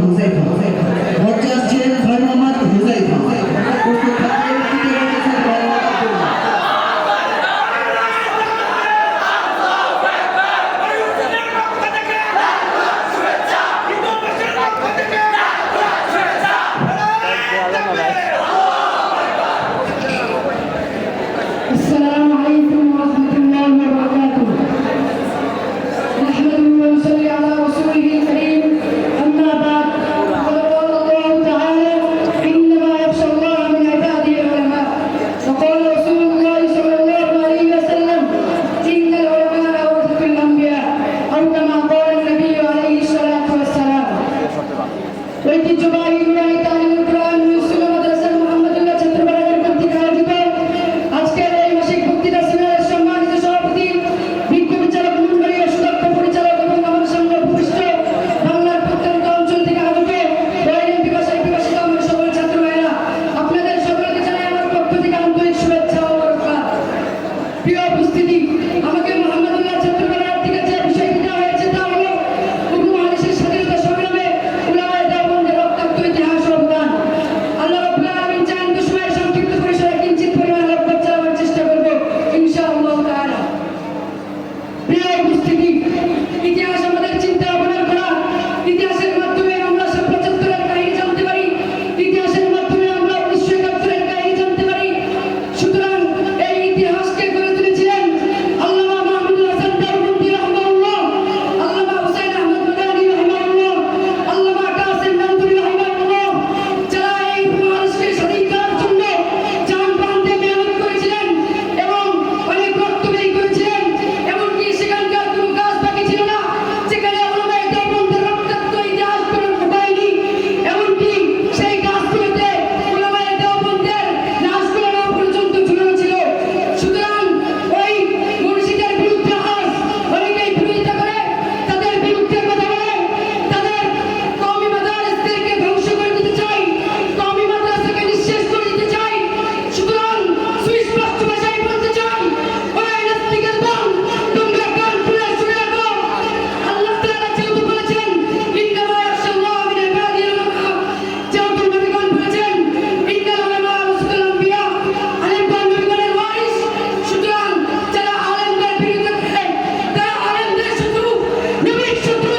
হুযাইফা হচ্ছে আসছেন 6 মোহাম্মদ হুযাইফা প্রস্তুত থাকবেন তৃতীয় হচ্ছে 6 মোহাম্মদ আব্দুল্লাহ السلام عليكم ورحمة الله وبركاته. نحمده ونصلي على رسوله الكريم. أما بعد فقد قال الله تعالى: إنما يخشى الله من عباده العلماء. وقال رسول الله صلى الله عليه وسلم: إن العلماء ورثة الأنبياء، أو كما قال النبي عليه الصلاة والسلام. ঐতিহ্যবাহী নুরানি তালিমুল কোরআন মুসলিম মাদ্রাসা মুহাম্মদুল্লাহ ছাত্রবাড়ির কর্তৃক আয়োজিত আজকের এই মাসিক বক্তৃতা সেমিনারের সম্মানিত সভাপতি, বিজ্ঞ বিচারক মণ্ডলী ও সুদক্ষ পরিচালক এবং আমার সঙ্গে উপবিষ্ট বাংলার প্রত্যন্ত অঞ্চল থেকে আগত রয়েছেন বিকাশিত আমার সকল ছাত্র ভাইরা, আপনাদের সকলকে জানাই আমার পক্ষ থেকে আন্তরিক শুভেচ্ছা ও বরকত। প্রিয় উপস্থিতি, আমাকে মুহাম্মদুল্লাহ ছাত্রবাড়ির থেকে যে বিষয়টি দেওয়া হয়েছে তা হলো উপমহাদেশের স্বাধীনতা সংগ্রামে উলামায়ে দেওবন্দের রক্তাক্ত ইতিহাস ও অবদান। আল্লাহ রাব্বুল আলামিন চান তো সময়ের সংক্ষিপ্ত পরিসরে কিঞ্চিত পরিমাণ আলোকপাত চালাবার চেষ্টা করব ইনশাআল্লাহ তাআলা। প্রিয় উপস্থিতি, ইতিহাস আমাদের চিন্তা ভাবনার করা, ইতিহাসের মাধ্যমে আমরা ৭৫-এর কাহিনী জানতে পারি, ইতিহাসের মাধ্যমে আমরা ১৯৭১-এর কাহিনী জানতে পারি। সুতরাং এই ইতিহাসকে গড়ে তুলেছিলেন আল্লামা মাহমুদুল হাসান দেওবন্দি রাহিমাহুল্লাহ, আল্লামা হুসাইন আহমদ মাদানী রাহিমাহুল্লাহ, আল্লামা কাসেম নানতুরি রাহিমাহুল্লাহ, যারা এই উপমহাদেশকে স্বাধীন করার জন্য জান প্রাণ দিয়ে মেহনত করেছিলেন এবং অনেক রক্ত ব্যয় করেছিলেন। এমনকি সেখানকার কোনো কাজ বাকি ছিল না যেখানে উলামায়ে দেওবন্দের রক্তাক্ত ইতিহাস কোনো ঢুকায়নি। এমনকি সেই গাছগুলোতে উলামায়ে দেওবন্দের লাশগুলো পর্যন্ত ঝুলানো ছিল। সুতরাং ওই মুর্শিদের বিরুদ্ধে আজ অনেকেই বিরোধিতা করে, তাদের বিরুদ্ধে কথা বলে, তাদের কওমি মাদ্রাসাদেরকে ধ্বংস করে দিতে চাই, কওমি মাদ্রাসাকে নিঃশেষ করে দিতে চাই। সুতরাং সুস্পষ্ট ভাষায় বলতে চাই, ওই নাস্তিকের দল, তোমরা কান খুলে শুনে রাখো। আল্লাহ তাআলা যেহেতু বলেছেন ইন্নামা ইয়াখশাল্লাহ মিন ইবাদিল উলামা, যেহেতু নবীগণ বলেছেন ইন্নাল উলামা ওয়ারাসাতুল আম্বিয়া, আলেমগণ নবীগণের ওয়ারিস। সুতরাং যারা আলেমদের বিরুদ্ধে থাকে তারা আলেমদের শত্রু, নবীর শত্রু,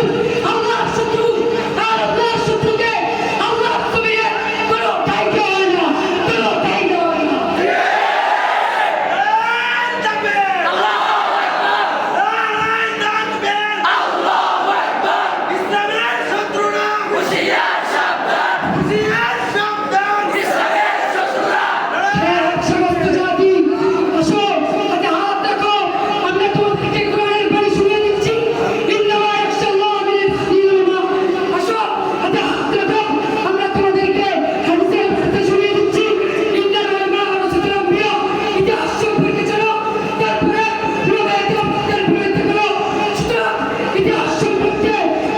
আল্লাহর শত্রু। আর আল্লাহর শত্রুকে আল্লাহর জমিনে কোনো ঠাঁই দেওয়া হয় না, কোনো ঠাঁই দেওয়া হয় না। সমস্ত জাতি আসো, হাতে হাত রাখো, আমরা তোমাদেরকে কোরআনের বাণী শুনিয়ে দিচ্ছি। ইন্নামা ইয়াখশাল্লাহ মিন ইবাদিল উলামা। আসো, হাতে হাত রাখো, আমরা তোমাদেরকে হাদিসের বার্তা শুনিয়ে দিচ্ছি। ইন্নাল উলামা ওয়ারাসাতুল আম্বিয়া, ইতিহাস সম্পর্কে জানো, তারপরে উলামায়ে দেওবন্দের বিরুদ্ধে করো। সুতরাং ইতিহাস সম্পর্কে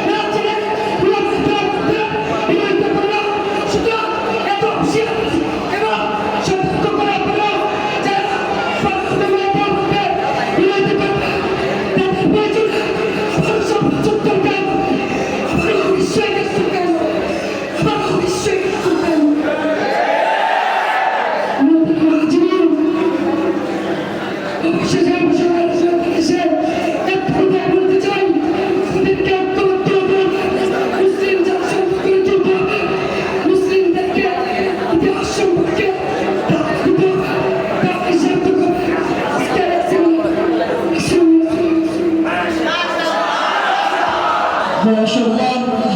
না জেনে উলামায়ে দেওবন্দের বিরুদ্ধে করো। সুতরাং এত হুঁশিয়ার এবং সতর্ক করার পরেও যারা উলামায়ে দেওবন্দের বিরুদ্ধে করবে তাদের প্রয়োজনে আবারও ৭৫ কেন, আবারও ১৯৭১ কেন, আবারও ১৯৭১ কেন। অবশেষে এসে একটা কথাই বলতে চাই, তাদেরকে ঐক্যবদ্ধ হতে হবে, মুসলিম জাতি সম্পর্কে তুলতে হবে, মুসলিমদেরকে ইতিহাস সম্পর্কে দিতে হবে, তাকে সাহায্য করবে। আজকের এই সেমিনার মাশাআল্লাহ।